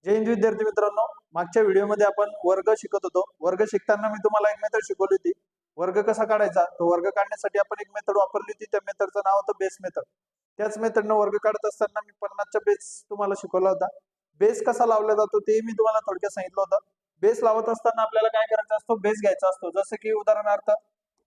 जय हिंद विद्यार्थी मित्रांनो, मागच्या व्हिडिओमध्ये आपण वर्ग शिकत होतो. वर्ग शिकताना मी तुम्हाला एक मेथड शिकवली होती. वर्ग कसा काढायचा, तो वर्ग काढण्यासाठी आपण एक मेथड वापरली होती. त्या मेथडचं नाव होतं बेस मेथड. त्याच मेथडनं वर्ग काढत असताना मी 50चा बेस तुम्हाला शिकवला होता. बेस कसा लावला जातो ते मी तुम्हाला थोडक्यात सांगितलं होतं. बेस लावत असताना आपल्याला काय करायचं असतो, बेस घ्यायचा असतो. जसं की उदाहरणार्थ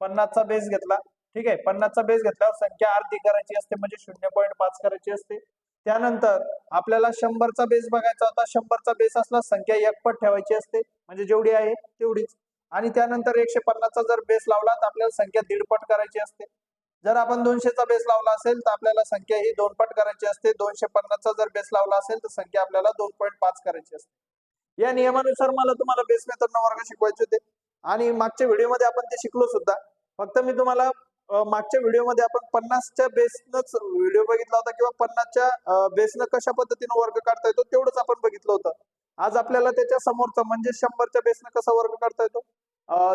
50चा बेस घेतला, ठीक आहे. 50चा बेस घेतल्यावर संख्या अर्धी करायची असते, म्हणजे 0.5 करायची असते. त्यानंतर आपल्याला 100चा बेस बघायचा होता. 100चा बेस असला संख्या एकपट ठेवायची असते, म्हणजे जेवढी आहे तेवढीच. आणि त्यानंतर 150चा जर बेस लावला तर आपल्याला संख्या दीडपट करायची असते. जर आपण 200चा बेस लावला असेल तर आपल्याला संख्या ही दोनपट करायची असते. 250चा जर बेस लावला असेल तर संख्या आपल्याला 2.5 करायची असते. या नियमानुसार मला तुम्हाला बेस मेथडनं वर्ग शिकवायचे होते आणि मागच्या व्हिडिओमध्ये आपण ते शिकलो सुद्धा. फक्त मी तुम्हाला मागच्या व्हिडिओमध्ये आपण 50च्या बेसनच व्हिडिओ बघितला होता, किंवा 50च्या बेसनं कशा पद्धतीने वर्ग काढता येतो तेवढंच आपण बघितलं होतं. आज आपल्याला त्याच्या समोरचं म्हणजे 100च्या बेसनं कसा वर्ग काढता येतो,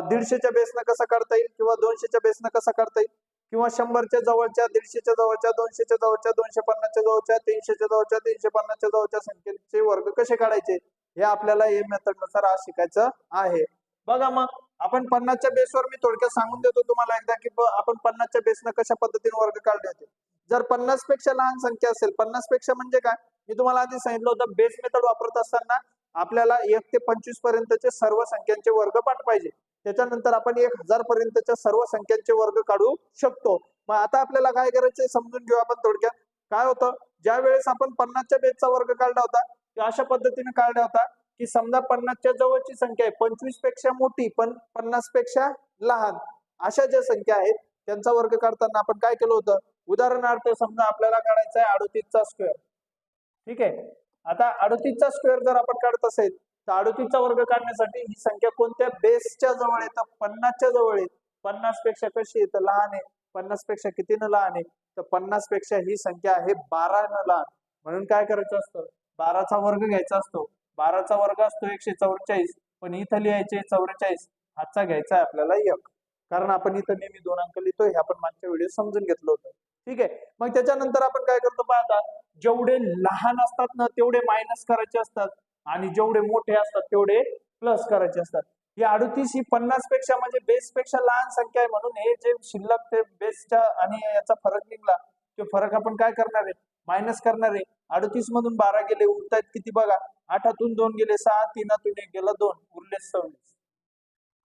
150च्या बेसनं कसा काढता येईल, किंवा 200च्या बेसनं कसा काढता येईल, किंवा 100च्या जवळच्या, 150च्या जवळच्या, 200च्या जवळच्या, 250च्या जवळच्या, 300च्या जवळच्या, 350च्या जवळच्या संख्येचे वर्ग कसे काढायचे हे आपल्याला या मेथडनुसार आज शिकायचं आहे. बघा, मग आपण 50च्या बेसवर मी थोडक्यात सांगून देतो तुम्हाला एकदा, की आपण 50च्या बेसनं कशा पद्धतीने वर्ग काढले होते. जर 50 पेक्षा लहान संख्या असेल, 50 पेक्षा म्हणजे काय, मी तुम्हाला आधी सांगितलं होतं, बेस मेथड वापरत असताना आपल्याला 1 ते 25 पर्यंतचे सर्व संख्यांचे वर्ग पाठ पाहिजे. त्याच्यानंतर आपण 1000 पर्यंतच्या सर्व संख्यांचे वर्ग काढू शकतो. मग आता आपल्याला काय करायचंय समजून घेऊ आपण थोडक्यात. काय होतं, ज्या वेळेस आपण 50च्या बेसचा वर्ग काढला होता, अशा पद्धतीने काढला होता की समजा 50च्या जवळची संख्या आहे 25 पेक्षा मोठी पण 50 पेक्षा लहान, अशा ज्या संख्या आहेत त्यांचा वर्ग काढताना आपण काय केलं होतं. उदाहरणार्थ समजा आपल्याला काढायचा आहे 38चा स्क्वेअर, ठीक आहे. आता 38चा स्क्वेअर जर आपण काढत असेल तर 38चा वर्ग काढण्यासाठी ही संख्या कोणत्या बेसच्या जवळ आहे, तर 50च्या जवळ आहे. 50 पेक्षा कशी आहे, तर लहान आहे. 50 पेक्षा कितीनं लहान आहे, तर 50 पेक्षा ही संख्या आहे 12नं लहान. म्हणून काय करायचं असतं, 12चा वर्ग घ्यायचा असतो. 12चा वर्ग असतो 144, पण इथं लिहायचे 44. हातचा घ्यायचा आहे आपल्याला 1, कारण आपण इथं नेहमी 2 अंक लिहितोय, हे आपण मागच्या व्हिडिओ समजून घेतलं होतं. ठीक आहे. मग त्याच्यानंतर आपण काय करतो पाहता, जेवढे लहान असतात ना तेवढे मायनस करायचे असतात, आणि जेवढे मोठे असतात तेवढे प्लस करायचे असतात. ही 38 ही 50 पेक्षा म्हणजे बेस पेक्षा लहान संख्या आहे, म्हणून हे जे शिल्लक ते बेसच्या आणि याचा फरक निघला, तो फरक आपण काय करणार आहे, मायनस करणार आहे. 38 मधून 12 गेले, उरतायत किती बघा, 8 2 गेले 6, 3 1 गेला 2, उरले 26.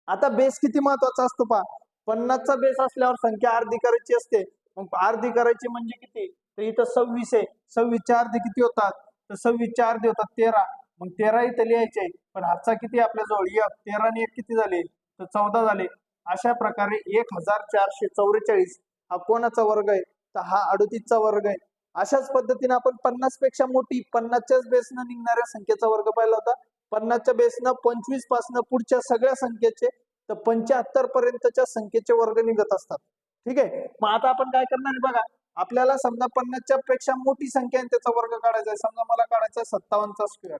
आता बेस किती महत्वाचा असतो पहा. 50चा बेस असल्यावर संख्या अर्धी करायची असते. मग अर्धी करायची म्हणजे किती, तर इथं 26 आहे. 26च्या अर्धे किती होतात, तर 26च्या अर्धे होतात 13. मग 13 इथं लिहायचे, पण हातचा किती आपल्याजवळ 1. 13 आणि 1 किती झाले, तर 14 झाले. अशा प्रकारे 1444 हा कोणाचा वर्ग आहे, तर हा 38चा वर्ग आहे. अशाच पद्धतीने आपण 50 पेक्षा मोठी 50च्याच बेसनं निघणाऱ्या संख्येचा वर्ग पाहिला होता. 50च्या बेसनं 25 पासून पुढच्या सगळ्या संख्येचे तर 75 पर्यंतच्या संख्येचे वर्ग निघत असतात. ठीक आहे. मग आता आपण काय करणार आहे बघा, आपल्याला समजा 50च्या पेक्षा मोठी संख्या आहे त्याचा वर्ग काढायचा आहे. समजा मला काढायचा आहे 57चा स्क्वेअर,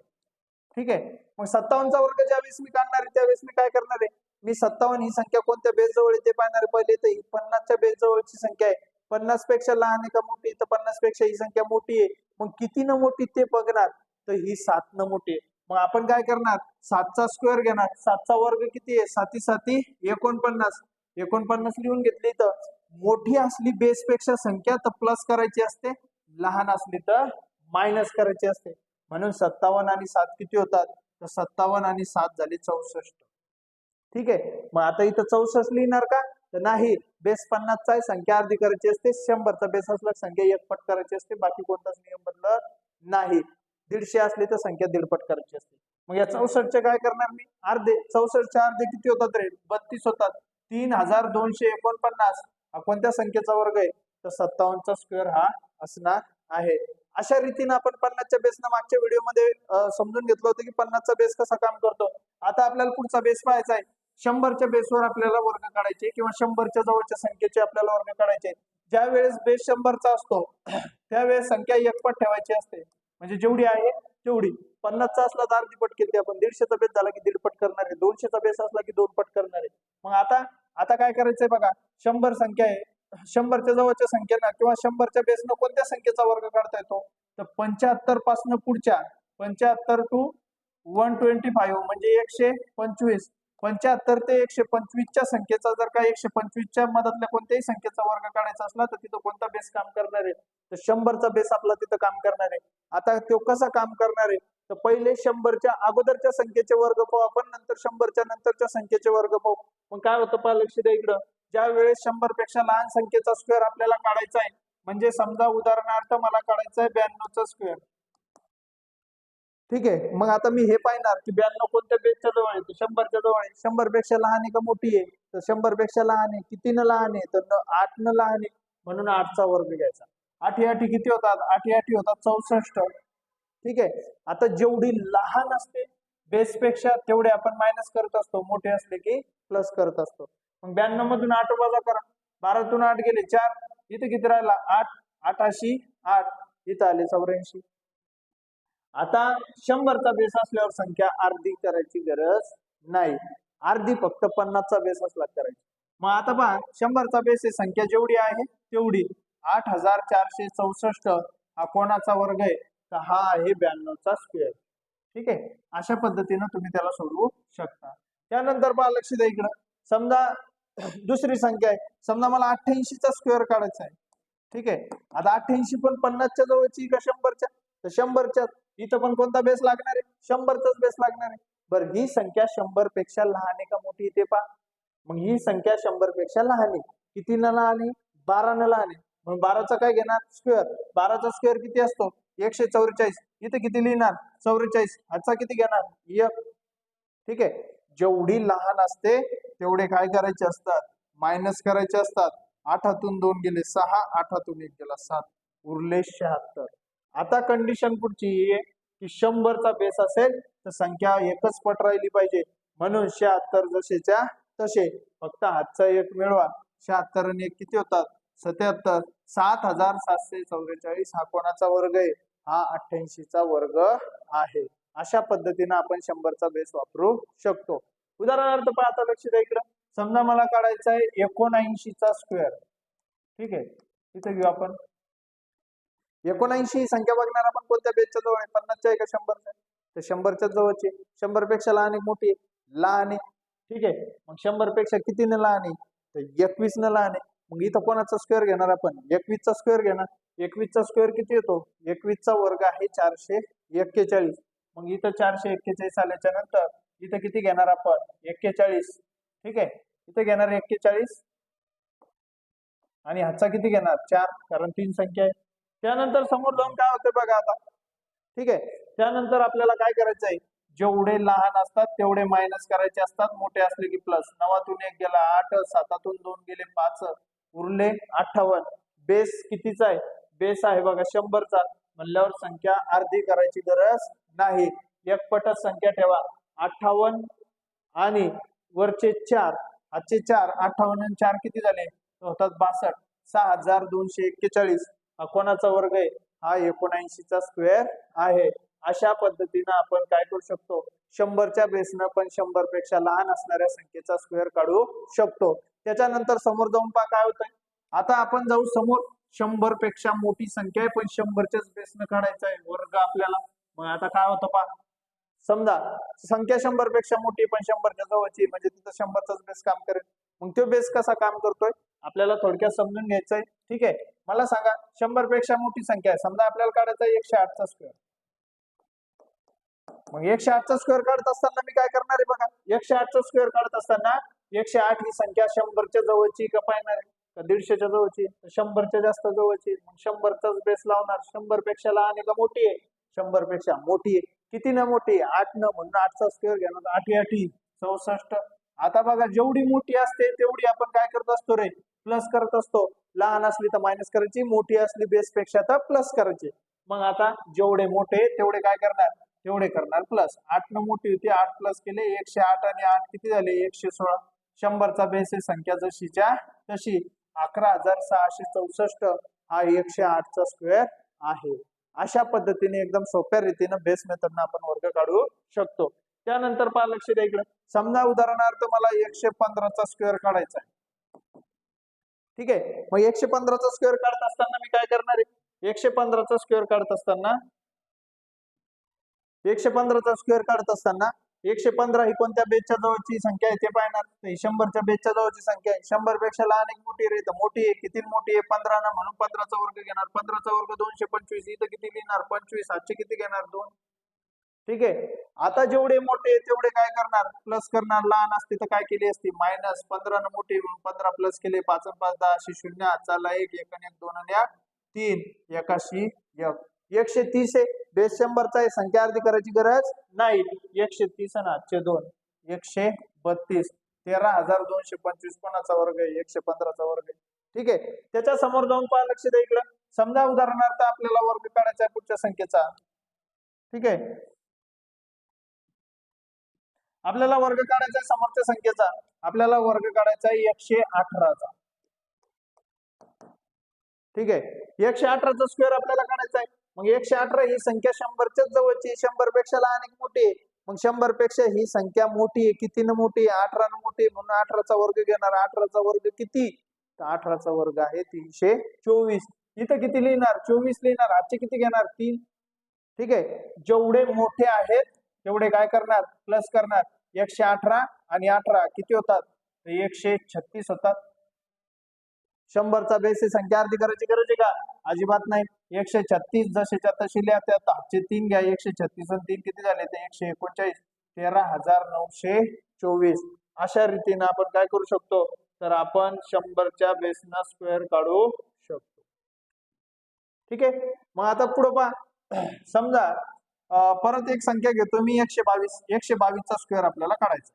ठीक आहे. मग 57चा वर्ग ज्यावेळेस मी काढणार आहे त्यावेळेस मी काय करणार आहे, मी 57 ही संख्या कोणत्या बेस जवळ आहे ते पाहणार आहे. पहिले तर ही 50च्या बेस जवळची संख्या आहे. 50 पेक्षा लहान आहे का मोठी, तर 50 पेक्षा ही संख्या मोठी आहे. मग किती न मोठी ते बघणार, तर ही 7 न मोठी आहे. मग आपण काय करणार, 7चा स्क्वेअर घेणार. 7चा वर्ग किती आहे, 7 7 49. 49 लिहून घेतली. तर मोठी असली बेस पेक्षा संख्या तर प्लस करायची असते, लहान असली तर मायनस करायची असते. म्हणून 57 आणि 7 किती होतात, तर 57 आणि 7 झाले 64. ठीक आहे. मग आता इथं 64 लिहिणार का, तर नाही. बेस 50चा आहे, संख्या अर्धी करायची असते. 100चा बेस असला संख्या एकपट करायची असते, बाकी कोणताच नियम बदलत नाही. 150 असली तर संख्या दीडपट करायची असते. मग या 64चे काय करणार मी, अर्धे. 64चे अर्धे किती होतात रे, 32 होतात. 3249 हा कोणत्या संख्येचा वर्ग आहे, तर 57चा स्क्वेअर हा असणार आहे. अशा रीतीने आपण 50च्या बेसनं मागच्या व्हिडिओमध्ये समजून घेतलं होतं की 50चा बेस कसा काम करतो. आता आपल्याला पुढचा बेस पाहायचा आहे. 100च्या बेसवर आपल्याला वर्ग काढायचे, किंवा 100च्या जवळच्या संख्येचे आपल्याला वर्ग काढायचे. ज्या वेळेस बेस 100चा असतो त्यावेळेस संख्या एकपट ठेवायची असते, म्हणजे जेवढी आहे तेवढी. 50चा असला तर अर्धीपट केली आपण. 150चा बेस झाला की दीडपट करणार आहे. 200चा बेस असला की दोनपट करणार आहे. मग आता काय करायचंय बघा, 100 संख्या आहे. 100च्या जवळच्या संख्येनं किंवा 100च्या बेसनं कोणत्या संख्येचा वर्ग काढता येतो, तर 75 पासून पुढच्या 75 टू 125 म्हणजे 125. 75 ते 125च्या संख्येचा जर का 125च्या मधातल्या कोणत्याही संख्येचा वर्ग काढायचा असला तर तिथं कोणता बेस काम करणार आहे? तर 100चा बेस आपला तिथं काम करणार आहे. आता तो कसा काम करणार आहे? तर पहिले 100च्या अगोदरच्या संख्येचे वर्ग पाहू आपण, नंतर 100च्या नंतरच्या संख्येचे वर्ग पाहू. मग काय होतं पहा, लक्ष द्या इकडं. ज्या वेळेस 100 पेक्षा लहान संख्येचा स्क्वेअर आपल्याला काढायचा आहे, म्हणजे समजा उदाहरणार्थ मला काढायचं आहे 92चा स्क्वेअर. ठीक आहे, मग आता मी हे पाहणार की 92 कोणत्या बेसच्या जवळ आहे? तर 100च्या जवळ आहे. 100 पेक्षा लहान आहे का मोठी आहे? तर 100 पेक्षा लहान आहे. कितीनं लहान आहे? तर 8नं लहान आहे, म्हणून 8चा वर्ग घ्यायचा. 8 8 किती होतात? 8 8 होतात 64. ठीक आहे, आता जेवढी लहान असते बेस पेक्षा तेवढे आपण मायनस करत असतो, मोठे असले की प्लस करत असतो. मग 92 मधून 8 वजा करा. 12तून 8 गेले 4, इथे किती राहिला? 8. 8 8, इथं आले 84. आता 100चा बेस असल्यावर संख्या अर्धी करायची गरज नाही, अर्धी फक्त 50चा बेस असला करायची. मग आता पहा, 100चा बेस आहे, संख्या जेवढी आहे तेवढी. 8464 हा कोणाचा वर्ग आहे? तर हा आहे 92चा स्क्वेअर. ठीक आहे, अशा पद्धतीनं तुम्ही त्याला सोडवू शकता. त्यानंतर पहा, लक्ष द्या इकडं. समजा दुसरी संख्या आहे, समजा मला 88चा स्क्वेअर काढायचा आहे. ठीक आहे, आता 88 पण 50च्या जवळची का 100च्या? तर 100च्या. इथं पण कोणता बेस लागणार आहे? 100चाच बेस लागणार आहे. बरं, ही संख्या 100 पेक्षा लहान आहे का मोठी ते पहा. मग ही संख्या 100 पेक्षा लहान आहे. कितीनं लहान आहे? 12नं लहान आहे. मग 12चा काय घेणार? स्क्वेअर. 12चा स्क्वेअर किती असतो? 144. इथे किती लिहिणार? 44. ह्याचा किती घेणार? 1. ठीक आहे, जेवढी लहान असते तेवढे काय करायचे असतात? मायनस करायचे असतात. 8तून 2 गेले 6, 8तून 1 गेला 7, उरले 76. आता कंडिशन पुढची आहे की 100चा बेस असेल तर संख्या एकच पट राहिली पाहिजे, म्हणून 76 जसेच्या तसे. फक्त हातचा एक मिळवा. 76 आणि 1 किती होतात? 77. 7744 हा कोणाचा वर्ग आहे? हा 88चा वर्ग आहे. अशा पद्धतीने आपण 100चा बेस वापरू शकतो. उदाहरणार्थ पहा, आता लक्ष द्या इकडं. समजा मला काढायचा आहे 79चा स्क्वेअर. ठीक आहे, इथे घेऊ आपण 79 ही संख्या बघणार आपण कोणत्या बेसच्या जवळ आहे? 50च्या आहे का 100च्या? तर 100च्या जवळची. 100 पेक्षा लहान आहे मोठी आहे? लहान आहे. ठीक आहे, मग 100 पेक्षा कितीनं लहान आहे? तर 21नं लहान आहे. मग इथं कोणाचा स्क्वेअर घेणार आपण? 21चा स्क्वेअर घेणार. 21चा स्क्वेअर किती येतो? 21चा वर्ग आहे 441. मग इथं 441 आल्याच्या नंतर इथं किती घेणार आपण? 41. ठीक आहे, इथे घेणार 41 आणि ह्याचा किती घेणार? 4, कारण 3 संख्या आहे. त्यानंतर समोर जाऊन काय होते बघा आता. ठीक आहे, त्यानंतर आपल्याला काय करायचं आहे? जेवढे लहान असतात तेवढे मायनस करायचे असतात, मोठे असले की प्लस. 9तून 1 गेला 8, 7तून 2 गेले 5, उरले 58. बेस कितीचा आहे? बेस आहे बघा 100चा, म्हणल्यावर संख्या अर्धी करायची गरज नाही, एकपटच संख्या ठेवा. 58 आणि वरचे 4, आजचे 4, 58 आणि 4 किती झाले? होतात 62. 6241 हा कोणाचा वर्ग आहे? हा 79चा स्क्वेअर आहे. अशा पद्धतीनं आपण काय करू शकतो? 100च्या बेसनं पण 100 पेक्षा लहान असणाऱ्या संख्येचा स्क्वेअर काढू शकतो. त्याच्यानंतर समोर जाऊन पहा काय होतंय. आता आपण जाऊ समोर. 100 पेक्षा मोठी संख्या आहे पण 100च्याच बेसनं काढायचा आहे वर्ग आपल्याला. मग आता काय होतं पहा. समजा संख्या 100 पेक्षा मोठी पण 100च्या जवळची, म्हणजे तिथं 100चाच बेस काम करेल. मग तो बेस कसा काम करतोय आपल्याला थोडक्यात समजून घ्यायचंय. ठीक आहे, मला सांगा 100 पेक्षा मोठी संख्या आहे, समजा आपल्याला काढायचा आहे 108चा स्क्वेअर. मग 108चा स्क्वेअर काढत असताना मी काय करणार आहे बघा. 108चा स्क्वेअर काढत असताना 108 ही संख्या 100च्या जवळची का पाहणार आहे का 150च्या जवळची? 100च्या जास्त जवळची. मग 100चाच बेस लावणार. 100 पेक्षा लहान आहे का मोठी आहे? 100 पेक्षा मोठी आहे. किती न मोठी? 8 न, म्हणून 8चा स्क्वेअर घेणार. 8 8 64. आता बघा, जेवढी मोठी असते तेवढी आपण काय करत असतो रे? प्लस करत असतो. लहान असली तर मायनस करायची, मोठी असली बेस पेक्षा तर प्लस करायची. मग आता जेवढे मोठे तेवढे काय करणार? तेवढे करणार प्लस. 8 न मोठी होती, 8 प्लस केले 108 आणि 8 किती झाले? 116. 100चा बेस आहे संख्या जशीच्या तशी. 11664 हा 108चा स्क्वेअर आहे. अशा पद्धतीने एकदम सोप्या रीतीने बेस मेथडनं आपण वर्ग काढू शकतो. त्यानंतर पहा, लक्ष द्या इकडे. समजा उदाहरणार्थ मला 115चा स्क्वेअर काढायचा आहे. ठीक आहे, मग 115चा स्क्वेअर काढत असताना मी काय करणार आहे? 115चा स्क्वेअर काढत असताना 115चा स्क्वेअर काढत असताना 115 ही कोणत्या बेसच्या जवळची संख्या आहे ते पाहणार. 100च्या बेसच्या जवळची संख्या आहे. 100 पेक्षा लहान एक मोठी रे, तर मोठी आहे. किती मोठी आहे? 15 ना, म्हणून 15चा वर्ग घेणार. 15चा वर्ग 225. इथं किती लिहिणार? 25. 7चे किती घेणार? 2. ठीक आहे. आता जेवढे मोठे तेवढे काय करणार? प्लस करणार. लहान असते तर काय केली असती? मायनस. 15 न मोठी म्हणून 15 प्लस केले. 5 आणि 5 10 अशी 0. चला 1 1 आणि 1 2 आणि 1 3 1 1 130 आहे. बेस 100चा आहे. संख्या अर्धी करायची गरज नाही. 130 आणि 8चे 2 132. 13,225 कोणाचा वर्ग आहे? 115चा वर्ग आहे. ठीक आहे. त्याच्या समोर जाऊन पहा. लक्ष द्या इकडं. समजा उदाहरणार्थ आपल्याला वर्ग काढायचा आहे पुढच्या संख्येचा. ठीक आहे. आपल्याला वर्ग काढायचा आहे समोरच्या संख्येचा. आपल्याला वर्ग काढायचा आहे 118चा. ठीक आहे. 118चा स्क्वेअर आपल्याला काढायचा आहे. मग 118 ही संख्या 100च्याच जवळची. 100 पेक्षा लहान एक मोठी आहे. मग 100 पेक्षा ही संख्या मोठी आहे. कितीनं मोठी आहे? 18 न मोठी आहे. म्हणून 18चा वर्ग घेणार. 18चा वर्ग किती? तर 18चा वर्ग आहे 324. इथं किती लिहिणार? 24 लिहिणार. आजचे किती घेणार? 3. ठीक आहे. जेवढे मोठे आहेत तेवढे काय करणार? प्लस करणार. 118 आणि 18 किती होतात? 136 होतात. 100चा बेस ही संख्या अर्धी करायची गरज आहे का? अजिबात नाही. 136 जसेच्या तशी लिहा. त्यात 3 घ्या. 136 आणि 3 किती झाले? ते 139. 13,924. अशा रीतीने आपण काय करू शकतो? तर आपण 100च्या बेसना स्क्वेअर काढू शकतो. ठीक आहे. मग आता पुढे पहा. समजा परत एक संख्या घेतो मी 122. 122चा स्क्वेअर आपल्याला काढायचा.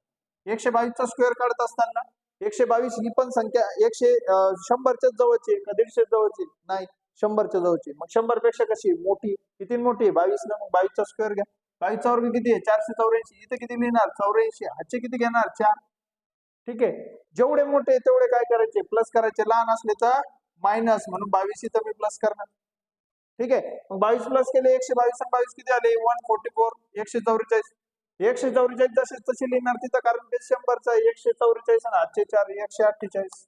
122चा स्क्वेअर काढत असताना 122 ही पण संख्या 100च्याच जवळची का 150 जवळची? नाही, 100च्या जवळची. मग 100 पेक्षा कशी मोठी? किती मोठी? 22 ना. मग 22चा स्क्वेअर घ्या. 22चा वर्ग किती आहे? 484. इथे किती लिहिणार? 84. हाचे किती घेणार? 4. ठीक आहे. जेवढे मोठे तेवढे काय करायचे? प्लस करायचे. लहान असले तर मायनस, म्हणून 22 इथं मी प्लस करणार. ठीक आहे. मग 22 प्लस केले. 122 आणि 22 किती आले? 144. 144. 144 जसे तसे लिहिणार तिथं, कारण बेस 100चा आहे. 144 आणि 8चे 4 148.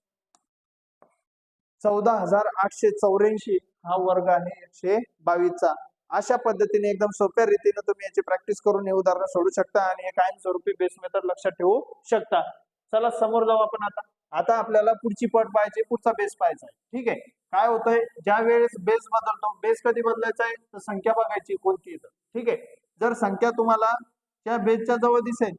14,884 हा वर्ग आहे 122चा. अशा पद्धतीने एकदम सोप्या रीतीने तुम्ही याची प्रॅक्टिस करून हे उदाहरण सोडू शकता आणि हे कायमस्वरूपी बेस मेथड लक्षात ठेवू शकता. चला समोर जाऊ आपण. आता आपल्याला पुढची पट पाहायची, पुढचा बेस पाहायचा आहे. ठीक आहे. काय होतंय? ज्या वेळेस बेस बदलतो, बेस कधी बदलायचा आहे? तर संख्या बघायची कोणती येतं. ठीक आहे. जर संख्या तुम्हाला त्या बेसच्या जवळ दिसेल,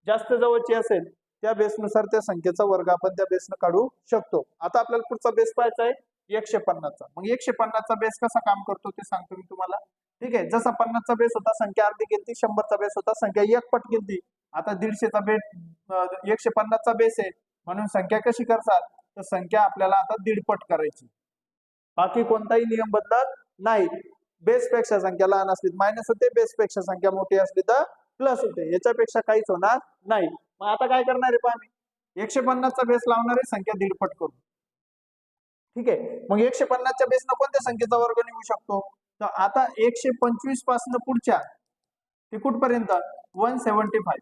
जास्त जवळची असेल, त्या बेसनुसार त्या संख्येचा वर्ग आपण त्या बेसनं काढू शकतो. आता आपल्याला पुढचा बेस पाहायचा आहे 150चा. मग 150चा बेस कसा काम करतो ते सांगतो मी तुम्हाला. ठीक आहे. जसा 50चा बेस होता संख्या अर्धी गेलती, 100चा बेस होता संख्या 1 पट गेलती. आता 150चा बेस 150चा बेस आहे म्हणून संख्या कशी करतात? तर संख्या आपल्याला आता 1.5 पट करायची. बाकी कोणताही नियम बदलत नाही. बेस पेक्षा संख्या लहान असली मायनस होते, बेस पेक्षा संख्या मोठी असली तर प्लस होते. याच्यापेक्षा काहीच होणार नाही. मग आता काय करणार आहे पहा, मी 150चा बेस लावणार आहे संख्या 1.5 पट करून. ठीक आहे. मग 150च्या बेसनं कोणत्या संख्येचा वर्ग निघू शकतो? तर आता 125 पासून पुढच्या ते कुठपर्यंत? 175.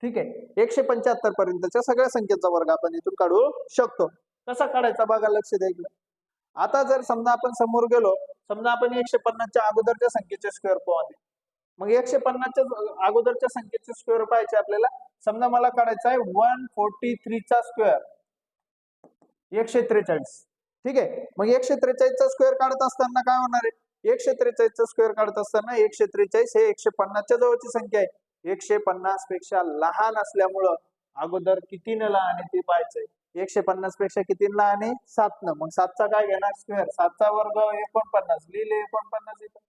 ठीक आहे. 175 पर्यंतच्या सगळ्या संख्येचा वर्ग आपण इथून काढू शकतो. कसा काढायचा बघा, लक्ष द्या इकडे. आता जर समजा आपण समोर गेलो, समजा आपण 150च्या अगोदरच्या संख्येचे स्क्वेअर पाहू. मग 150च्या अगोदरच्या संख्येचे स्क्वेअर पाहायचे आपल्याला. समजा मला काढायचा आहे 143चा स्क्वेअर, 143. ठीक आहे. मग 143चा स्क्वेअर काढत असताना काय होणार आहे? 143चा स्क्वेअर काढत असताना 143 हे 150च्या जवळची संख्या आहे. 150 पेक्षा लहान असल्यामुळं अगोदर कितीनं लहान आहे ते पाहायचंय. 150 पेक्षा किती लहान आहे? 7 न. मग 7चा काय घेणार? स्क्वेअर. 7चा वर्ग 49. लिहिले 49 इथं.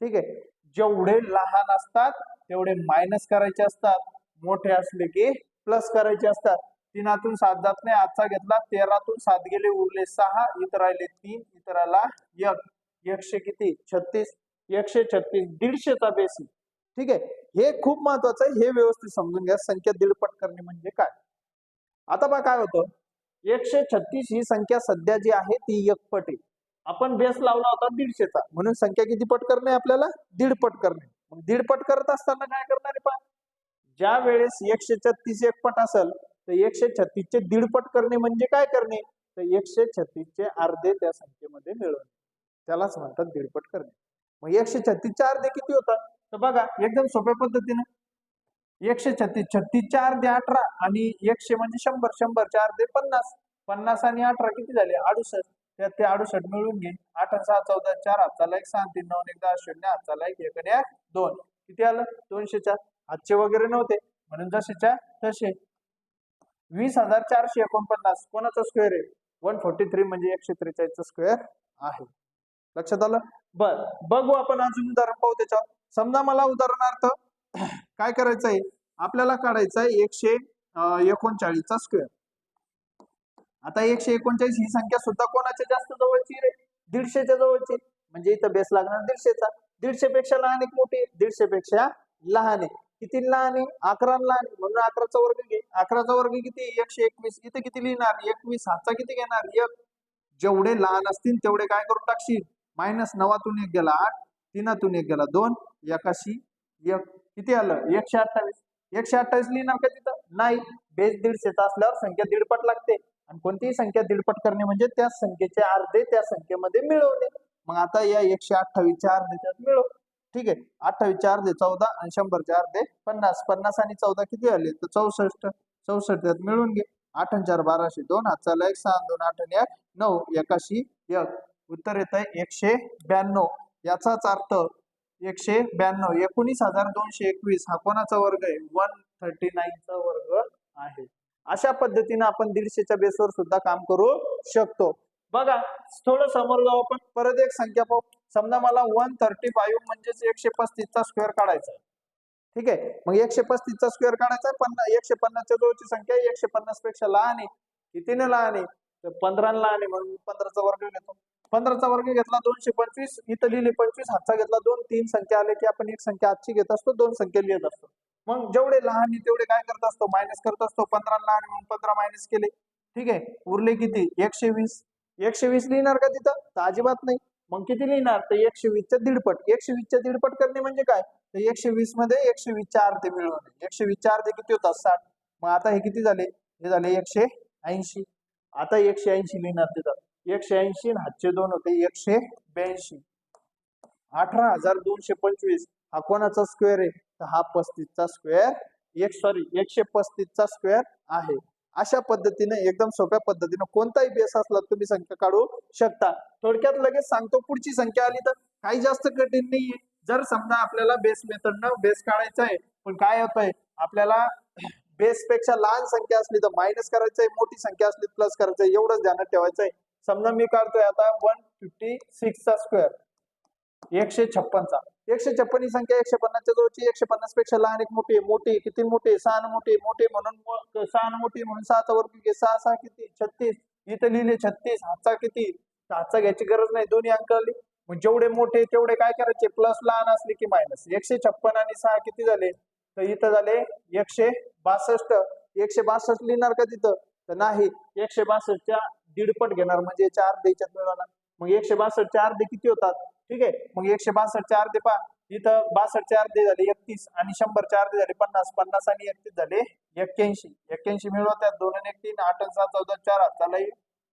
ठीक आहे. जेवढे लहान असतात तेवढे मायनस करायचे असतात, मोठे असले की प्लस करायचे असतात. 3तून 7 जात नाही. आजचा घेतला 13तून 7 गेले, उरले 6. इथं राहिले 3, इथं राहिला 1. 100 किती? 36. 136 150चा बेस. ठीक आहे. हे खूप महत्वाचं आहे. हे व्यवस्थित समजून घ्या. संख्या 1.5 पट करणे म्हणजे काय. आता बघा काय होतं. 136 ही संख्या सध्या जी आहे ती 1 पट आहे. आपण बेस लावला होता 150चा, म्हणून संख्या किती पट करणे आपल्याला? 1.5 पट करणे. मग 1.5 पट करत असताना काय करणार आहे पहा. ज्या वेळेस 136 1 पट असेल तर 136चे 1.5 पट करणे म्हणजे काय करणे? तर 136चे अर्धे त्या संख्येमध्ये मिळवणे, त्यालाच म्हणतात 1.5 पट करणे. मग 136चे अर्धे किती होतात? तर बघा एकदम सोप्या पद्धतीनं 136 36 4 दे 18 आणि 100 म्हणजे 100 100 4 दे 50 50 आणि 18 किती झाले 68 त्यात ते 68 मिळून घे 8 6 14 4 हाताला 1 6 3 9 1 10 0 हाताला 1 1 आणि 2 किती आलं 204 हातचे वगैरे नव्हते म्हणून जसेच्या तसे 20,449 कोणाचा स्क्वेअर आहे 143 म्हणजे 143 चा स्क्वेअर आहे लक्षात आलं बर बघू आपण अजून उदाहरण पाहू त्याच्यावर समजा मला उदाहरणार्थ काय करायचं आहे आपल्याला काढायचं आहे 139 चा स्क्वेअर आता 139 ही संख्या सुद्धा कोणाच्या जास्त जवळची रे 150च्या जवळची म्हणजे इथं बेस लागणार 150चा 150 पेक्षा लहान एक मोठी 150 पेक्षा लहान आहे किती लहान आहे 11 लहान म्हणून 11चा वर्ग घे 11चा वर्ग किती 121 इथे किती लिहिणार 21 हातचा किती घेणार 1 जेवढे लहान असतील तेवढे काय करून टाकशील मायनस 9तून 1 गेला 8 3तून 1 गेला 2 81 1 किती आलं 128 128 लिहिणार का तिथं नाही बेस 150चा असल्यावर संख्या दीडपट लागते आणि कोणतीही संख्या दीडपट करणे म्हणजे त्या संख्येचे अर्धे त्या संख्येमध्ये मिळवणे मग आता या 128 चे अर्धे त्यात मिळव ठीक आहे 28 चे अर्धे 14 आणि 100 चे अर्धे 50 50 आणि 14 किती आले तर 64 64 त्यात मिळून घे 8 4 12 2 हाताला 1 6 2 8 1 9 81 1 उत्तर येत आहे 192 याचाच अर्थ 192 19,221 हा कोणाचा वर्ग आहे 139 चा वर्ग आहे अशा पद्धतीने आपण 150च्या बेसवर सुद्धा काम करू शकतो बघा थोडं समोर जाऊ आपण परत एक संख्या पाहू समजा मला 135 म्हणजेच 135 चा स्क्वेअर काढायचा आहे ठीक आहे मग 135 चा स्क्वेअर काढायचा आहे 150 च्या जवळची संख्या 150 पेक्षा लहान आहे कितीने लहान आहे तर 15 लहान आहे म्हणून 15 चा वर्ग घेतो 15 चा वर्ग घेतला 225 इथं लिहिले 25 हातचा घेतला 2 3 संख्या आले की आपण एक संख्या आजची घेत असतो 2 संख्या लिहित असतो मग जेवढे लहान आहे तेवढे काय करत असतो मायनस करत असतो 15 लहान म्हणून 15 मायनस केले ठीक आहे उरले किती 120 120 लिहिणार का तिथं तर अजिबात नाही मग किती लिहिणार तर 120 च्या दीडपट 120 च्या दीडपट करणे म्हणजे काय तर 120 मध्ये 120 चे अर्धे मिळवणे 120 चे अर्धे किती होतात 60 मग आता हे किती झाले हे झाले 180 आता 180 लिहिणार तिथं 180 हातचे 2 होते 182 18,225 हा कोणाचा स्क्वेअर आहे तर हा 35 चा स्क्वेअर 135 चा स्क्वेअर आहे अशा पद्धतीने एकदम सोप्या पद्धतीने कोणताही बेस असला तुम्ही संख्या काढू शकता थोडक्यात लगेच सांगतो पुढची संख्या आली तर काही जास्त कठीण नाहीये जर समजा आपल्याला बेस मेथडनं बेस काढायचा आहे पण काय होतंय आपल्याला बेस पेक्षा लहान संख्या असली तर मायनस करायचंय मोठी संख्या असली प्लस करायचंय एवढंच ध्यानात ठेवायचंय समजा मी काढतोय आता 156 चा स्क्वेअर 156 चा 156 ही संख्या 150 च्या जवळची 150 पेक्षा लहान एक मोठी किती मोठी 6 मोठी म्हणून 6 मोठी म्हणून 6 चा वर्ग घे 6 6 किती 36 इथे लिहिले 36 हातचा किती हातचा घ्यायची गरज नाही दोन्ही अंक आले मग जेवढे मोठे तेवढे काय करायचे प्लस लहान असले की मायनस 156 आणि 6 किती झाले तर इथं झाले 162 162 लिहिणार का तिथं तर नाही 162 च्या दीडपट घेणार म्हणजे 4 द्यायच्यात मिळवणार मग 162 चे अर्धे किती होतात ठीक आहे मग 162 चे अर्धे पहा इथं 62 चे अर्धे झाले 31 आणि 100 चे अर्धे झाले 50 50 आणि 31 झाले 81 81 मिळवतात 2 आणि 1 3 8 आणि 6 14 4 हाताला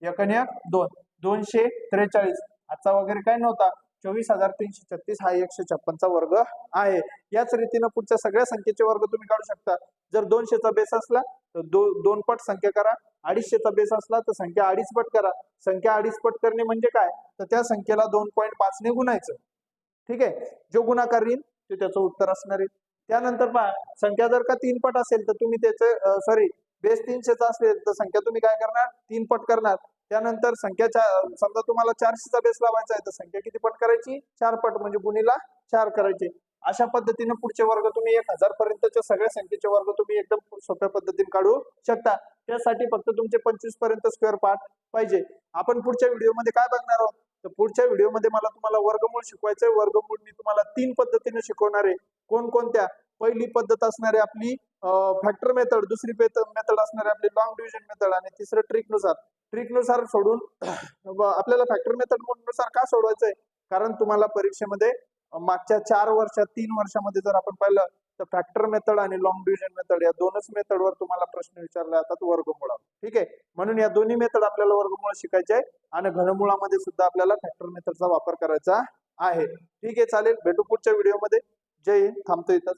1 आणि 1 2 243 हातचा वगैरे काय नव्हता 24,336 हा 156 चा वर्ग आहे याच रीतीने पुढच्या सगळ्या संख्येचे वर्ग तुम्ही काढू शकता जर 200 चा बेस असला तर 2 पट संख्या करा 250 चा बेस असला तर संख्या 2.5 पट करा संख्या 2.5 पट करणे म्हणजे काय तर त्या संख्येला 2.5 ने गुणायचं ठीक आहे जो गुणाकार येईल ते त्याचं उत्तर असणार आहे त्यानंतर पहा संख्या जर का 3 पट असेल तर तुम्ही त्याचे सॉरी बेस 300 चा असेल तर संख्या तुम्ही काय करणार 3 पट करणार त्यानंतर संख्याच्या समजा तुम्हाला 400 चा बेस लावायचा आहे तर संख्या किती पट करायची 4 पट म्हणजे गुणीला 4 करायचे अशा पद्धतीने पुढचे वर्ग तुम्ही 1000 पर्यंतच्या सगळ्या संख्येचे वर्ग तुम्ही एकदम सोप्या पद्धतीने काढू शकता त्यासाठी फक्त तुमचे 25 पर्यंत स्क्वेअर पार्ट पाहिजे आपण पुढच्या व्हिडिओमध्ये काय बघणार आहोत तर पुढच्या व्हिडिओमध्ये मला तुम्हाला वर्गमूळ शिकवायचंय वर्गमूळ मी तुम्हाला 3 पद्धतीने शिकवणार आहे कोणकोणत्या पहिली पद्धत असणारी आपली फॅक्टर मेथड दुसरी मेथड असणारी आपली लॉंग डिव्हिजन मेथड आणि तिसरं ट्रिकनुसार सोडून आपल्याला फॅक्टर मेथड नुसार का सोडवायचंय कारण तुम्हाला परीक्षेमध्ये मागच्या 4 वर्षात 3 वर्षामध्ये जर आपण पाहिलं तर फॅक्टर मेथड आणि लॉंग डिव्हिजन मेथड या दोनच मेथडवर तुम्हाला प्रश्न विचारले जातात वर्गमूळावर ठीक आहे म्हणून या दोन्ही मेथड आपल्याला वर्गमूळ शिकायचे आहे आणि घनमुळामध्ये सुद्धा आपल्याला फॅक्टर मेथडचा वापर करायचा आहे ठीक आहे चालेल भेटू पुढच्या व्हिडिओमध्ये जय हिंद. थांबतो इथं.